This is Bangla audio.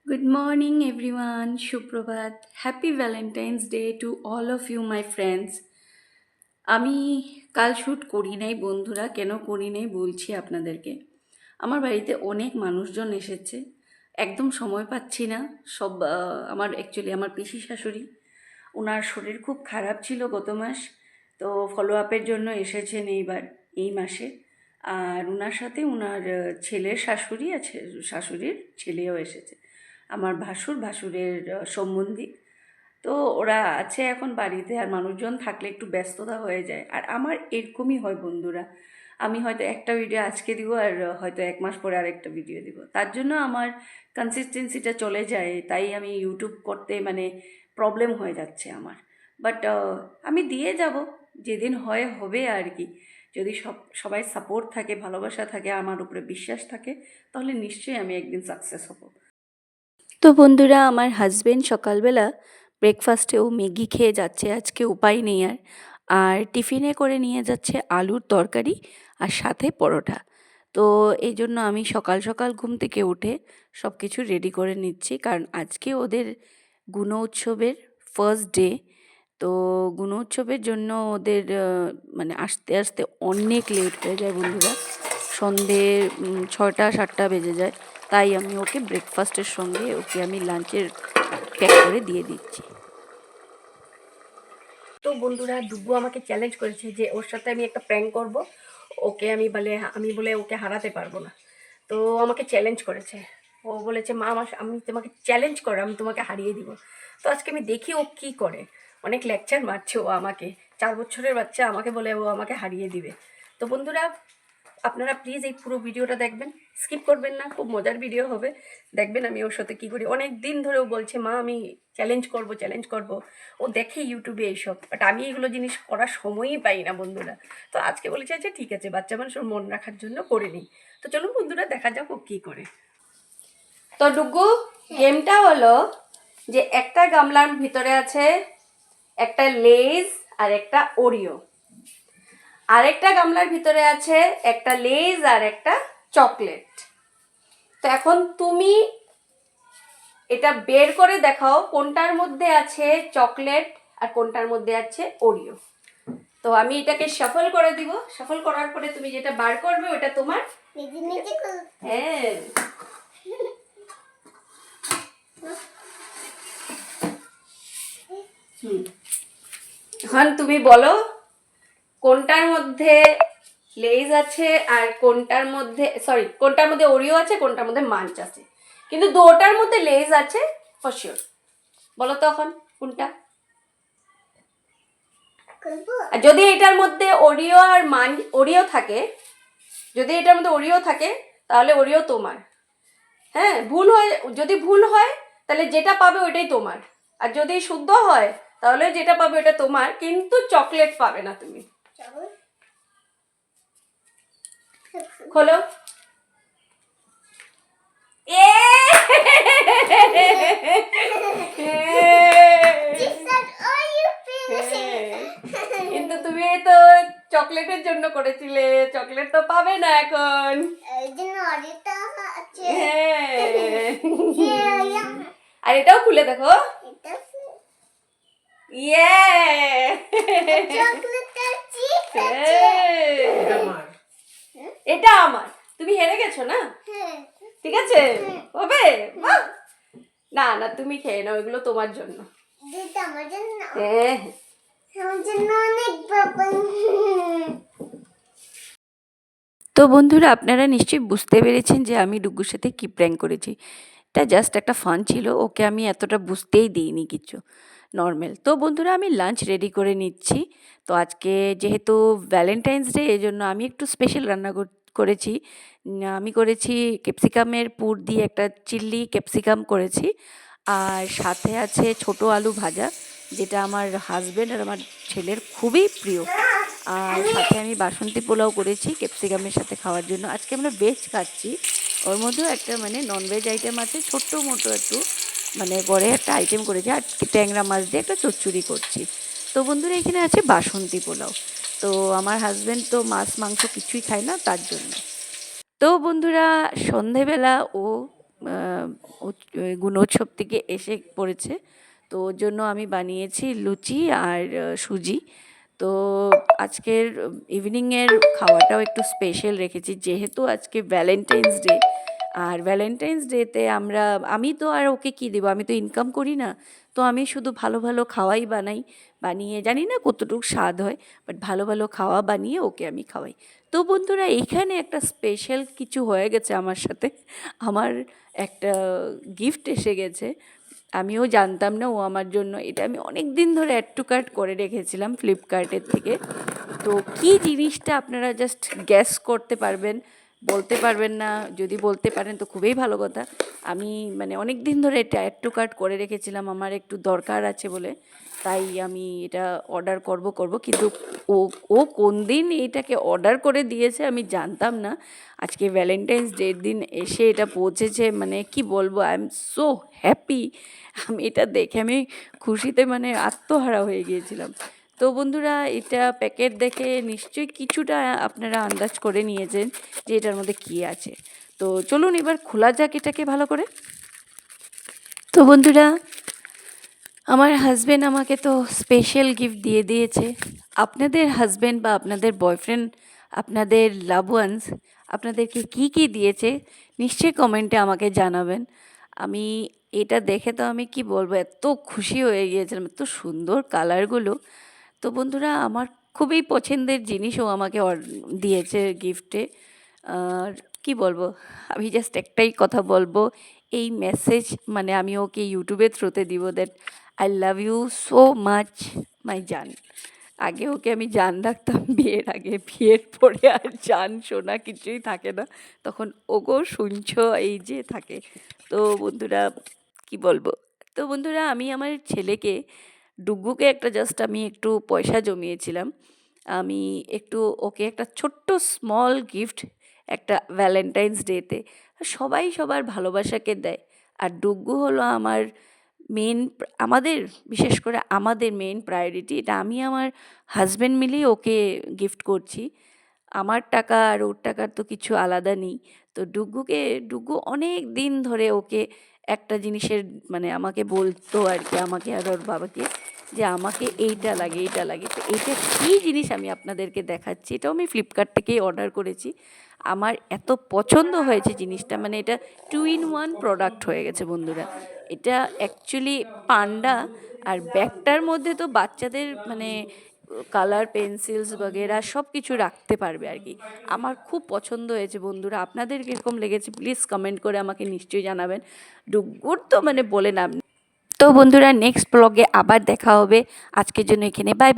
Good morning, everyone. Shubhrabhat. Happy Valentine's Day to all of you, my friends. আমি কাল শ্যুট করি নাই বন্ধুরা, কেন করি নাই বলছি আপনাদেরকে। আমার বাড়িতে অনেক মানুষজন এসেছে, একদম সময় পাচ্ছি না। সব আমার পিসি শাশুড়ি, ওনার শরীর খুব খারাপ ছিল গত মাস, তো ফলো আপের জন্য এসেছেন এই মাসে। আর ওনার সাথে ওনার ছেলের শাশুড়ি আছে, শাশুড়ির ছেলেও এসেছে, আমার ভাসুরের সম্বন্ধী। তো ওরা আছে এখন বাড়িতে, আর মানুষজন থাকলে একটু ব্যস্ততা হয়ে যায়। আর আমার এরকমই হয় বন্ধুরা, আমি হয়তো একটা ভিডিও আজকে দিব আর হয়তো এক মাস পরে আরেকটা ভিডিও দিব, তার জন্য আমার কনসিস্টেন্সিটা চলে যায়, তাই আমি ইউটিউব করতে প্রবলেম হয়ে যাচ্ছে আমার। বাট আমি দিয়ে যাব, যেদিন হয় হবে আর কি। যদি সবাই সাপোর্ট থাকে, ভালোবাসা থাকে, আমার উপরে বিশ্বাস থাকে, তাহলে নিশ্চয়ই আমি একদিন সাকসেস হব। তো বন্ধুরা, আমার হাজবেন্ড সকালবেলা ব্রেকফাস্টেও ম্যাগি খেয়ে যাচ্ছে, আজকে উপায় নেই আর। আর টিফিনে করে নিয়ে যাচ্ছে আলুর তরকারি আর সাথে পরোটা। তো এই জন্য আমি সকাল সকাল ঘুম থেকে উঠে সব কিছু রেডি করে নিচ্ছি, কারণ আজকে ওদের গুণ উৎসবের ফার্স্ট ডে। তো গুণ উৎসবের জন্য ওদের আসতে আসতে অনেক লেট হয়ে যায় বন্ধুরা, সন্ধে 6টা 7টা বেজে যায়। তাই আমি ওকে ব্রেকফাস্টের সঙ্গে ওকে আমি লাঞ্চের প্যাক করে দিয়ে দিচ্ছি। তো বন্ধুরা, ডুগু আমাকে চ্যালেঞ্জ করেছে যে ওর সাথে আমি একটা প্র্যাঙ্ক করব, ওকে আমি বলে ওকে হারাতে পারবো না। তো আমাকে চ্যালেঞ্জ করেছে, ও বলেছে মা আমি তোমাকে চ্যালেঞ্জ করে আমি তোমাকে হারিয়ে দিব। তো আজকে আমি দেখি ও কি করে। অনেক লেকচার মারছে ও আমাকে, 4 বছরের বাচ্চা, আমাকে বলে ও আমাকে হারিয়ে দিবে। তো বন্ধুরা, আপনারা প্লিজ এই পুরো ভিডিওটা দেখবেন, স্কিপ করবেন না, খুব মজার ভিডিও হবে। দেখবেন আমি ওর সাথে কী করি। অনেক দিন ধরে ও বলছে মা আমি চ্যালেঞ্জ করব। ও দেখে ইউটিউবে এইসব, বাট আমি এগুলো জিনিস করার সময়ই পাই না বন্ধুরা। তো আজকে বলেছে আচ্ছা ঠিক আছে, বাচ্চা মানুষ ওর মন রাখার জন্য করে নিই। তো চলুন বন্ধুরা, দেখা যাক ও কী করে। তো ডুগু, গেমটা হলো যে একটা গামলার ভিতরে আছে একটা লেজ আর একটা ওরিও, আরেকটা গামলার ভিতরে আছে একটা লেজ আর একটা চকলেট। তো এখন তুমি এটা বের করে দেখাও কোনটার মধ্যে আছে চকলেট আর কোনটার মধ্যে আছে ওরিও। তো আমি এটাকে শাফল করে দিব, শাফল করার পরে তুমি যেটা বার করবে ওটা তোমার। হ্যাঁ, এখন তুমি বলো কোনটার মধ্যে লেজ আছে আর কোনটার মধ্যে ওরিও আছে, কোনটার মধ্যে মাঞ্চ আছে। কিন্তু দুটার মধ্যে লেজ আছে ফর শিওর। বলো তো এখন কোনটা। আর যদি এটার মধ্যে ওরিও থাকে, যদি এটার মধ্যে ওরিও থাকে তাহলে ওরিও তোমার। হ্যাঁ, যদি ভুল হয় তাহলে যেটা পাবে ওইটাই তোমার। আর যদি শুদ্ধ হয় তাহলে যেটা পাবে ওটা তোমার, কিন্তু চকলেট পাবে না তুমি। খোলো। এ কিন্তু তুমি তো চকলেটের জন্য করেছিলে, চকলেট তো পাবে না এখন। আর এটাও খুলে দেখো। ইয়ে, এটা আমার। তুমি হেরে গেছো না, ঠিক আছে হবে। না না, তুমি খেয়ে নাও, এগুলো তোমার জন্য। হ্যাঁ, তো বন্ধুরা, আপনারা নিশ্চয়ই বুঝতে পেরেছেন যে আমি ডুগুর সাথে কি প্র্যাঙ্ক করেছি। এটা জাস্ট একটা ফান ছিল, ওকে আমি এতটা বুঝতেই দিইনি কিছু, নর্মাল। তো বন্ধুরা, আমি লাঞ্চ রেডি করে নিচ্ছি। তো আজকে যেহেতু ভ্যালেন্টাইন্স ডে, এই জন্য আমি একটু স্পেশাল রান্না করেছি। আমি করেছি ক্যাপসিকামের পুর দিয়ে একটা চিল্লি ক্যাপসিকাম করেছি, আর সাথে আছে ছোট আলু ভাজা, যেটা আমার হাজব্যান্ড আর আমার ছেলের খুবই প্রিয়। আর সাথে আমি বাসন্তী পোলাও করেছি ক্যাপসিকামের সাথে খাওয়ার জন্য। আজকে আমরা ভেজ খাচ্ছি, ওর মধ্যেও একটা ননভেজ আইটেম আছে, ছোট্ট মোটো একটু পরে একটা আইটেম করেছি। আর ট্যাংরা মাছ দিয়ে একটা চচ্চড়ি করছি। তো বন্ধুরা, এখানে আছে বাসন্তী পোলাও। তো আমার হাজব্যান্ড তো মাছ মাংস কিছুই খায় না, তার জন্য। তো বন্ধুরা, সন্ধেবেলা ও আহ, গুণোৎসব থেকে এসে পড়েছে, তো ওর জন্য আমি বানিয়েছি লুচি আর সুজি। তো আজকের ইভিনিংয়ের খাওয়াটাও একটু স্পেশাল রেখেছি, যেহেতু আজকে ভ্যালেন্টাইন্স ডে। আর ভ্যালেন্টাইন্স ডেতে আমি তো আর ওকে কী দেবো, আমি তো ইনকাম করি না। তো আমি শুধু ভালো ভালো খাওয়াই বানাই, বানিয়ে জানি না কতটুকু স্বাদ হয়, বাট ভালো ভালো খাওয়া বানিয়ে ওকে আমি খাওয়াই। তো বন্ধুরা, এইখানে একটা স্পেশাল কিছু হয়ে গেছে আমার সাথে। আমার একটা গিফট এসে গেছে, আমিও জানতাম না ও আমার জন্য, এটা আমি অনেক দিন ধরে অ্যাড টু কার্ট করে রেখেছিলাম ফ্লিপকার্টের থেকে। তো কী জিনিসটা আপনারা জাস্ট গ্যাস করতে পারবেন, বলতে পারবেন না, যদি বলতে পারেন তো খুবই ভালো কথা। আমি মানে অনেক দিন ধরে এটা অ্যাড টু কার্ট করে রেখেছিলাম, আমার একটু দরকার আছে বলে, তাই আমি এটা অর্ডার করব কিন্তু ও ও কোন দিন এইটাকে অর্ডার করে দিয়েছে আমি জানতাম না। আজকে ভ্যালেন্টাইন্স ডের দিন এসে এটা পৌঁছেছে, মানে কি বলবো, আই এম সো হ্যাপি। আমি এটা দেখে আমি খুশিতে মানে আত্মহারা হয়ে গিয়েছিলাম। তো বন্ধুরা, এটা প্যাকেট দেখে নিশ্চয়ই কিছুটা আপনারা আন্দাজ করে নিয়েছেন যে এটার মধ্যে কী আছে। তো চলুন এবার খোলা যাক এটাকে ভালো করে। তো বন্ধুরা, আমার হাজব্যান্ড আমাকে তো স্পেশাল গিফট দিয়ে দিয়েছে। আপনাদের হাজব্যান্ড বা আপনাদের বয়ফ্রেন্ড, আপনাদের লাভ ওয়ান্স আপনাদেরকে কী কী দিয়েছে নিশ্চয়ই কমেন্টে আমাকে জানাবেন। আমি এটা দেখে তো আমি কি বলবো, এত খুশি হয়ে গিয়েছিলাম, এত সুন্দর কালারগুলো। তো বন্ধুরা, আমার খুবই পছন্দের জিনিসও আমাকে দিয়েছে গিফটে। আর কি বলবো, আমি জাস্ট একটাই কথা বলবো, এই মেসেজ মানে আমি ওকে ইউটিউবের থ্রুতে দিব, that I love you so much my জান। আগে ওকে আমি জান রাখতাম বিয়ের আগে, বিয়ের পরে আর জান শোনা কিছুই থাকে না, তখন ওগো শুনছো এই যে থাকে। তো বন্ধুরা, কি বলবো, তো বন্ধুরা, আমি আমার ছেলেকে, ডুগ্গুকে একটা জাস্ট আমি একটু পয়সা জমিয়েছিলাম, আমি একটু ওকে একটা ছোট্ট স্মল গিফট, একটা ভ্যালেন্টাইন্স ডেতে। সবাই সবার ভালোবাসাকে দেয়, আর ডুগ্গু হলো আমার মেন, আমাদের বিশেষ করে আমাদের মেন প্রায়োরিটি। এটা আমি আমার হাজব্যান্ড মিলেই ওকে গিফট করছি, আমার টাকা আর ওর টাকার তো কিছু আলাদা নেই। তো ডুগ্গু অনেক দিন ধরে ওকে একটা জিনিসের মানে আমাকে বলতো আর কি, আমাকে আর ওর বাবাকে, যে আমাকে এইটা লাগে এইটা লাগে। তো এইটা কী জিনিস আমি আপনাদেরকে দেখাচ্ছি, এটাও আমি ফ্লিপকার্ট থেকেই অর্ডার করেছি। আমার এত পছন্দ হয়েছে জিনিসটা, মানে এটা 2 in 1 প্রোডাক্ট হয়ে গেছে বন্ধুরা। এটা অ্যাকচুয়ালি পান্ডা, আর ব্যাগটার মধ্যে তো বাচ্চাদের মানে কালার পেন্সিলস বগেরা সব কিছু রাখতে পারবে আর কি। আমার খুব পছন্দ হয়েছে বন্ধুরা, আপনাদের কীরকম লেগেছে প্লিজ কমেন্ট করে আমাকে নিশ্চয়ই জানাবেন। ডুগ্গুর তো মানে বলে নাম নেই। তো বন্ধুরা, নেক্সট ব্লগে আবার দেখা হবে, আজকের জন্য এখানে বাই।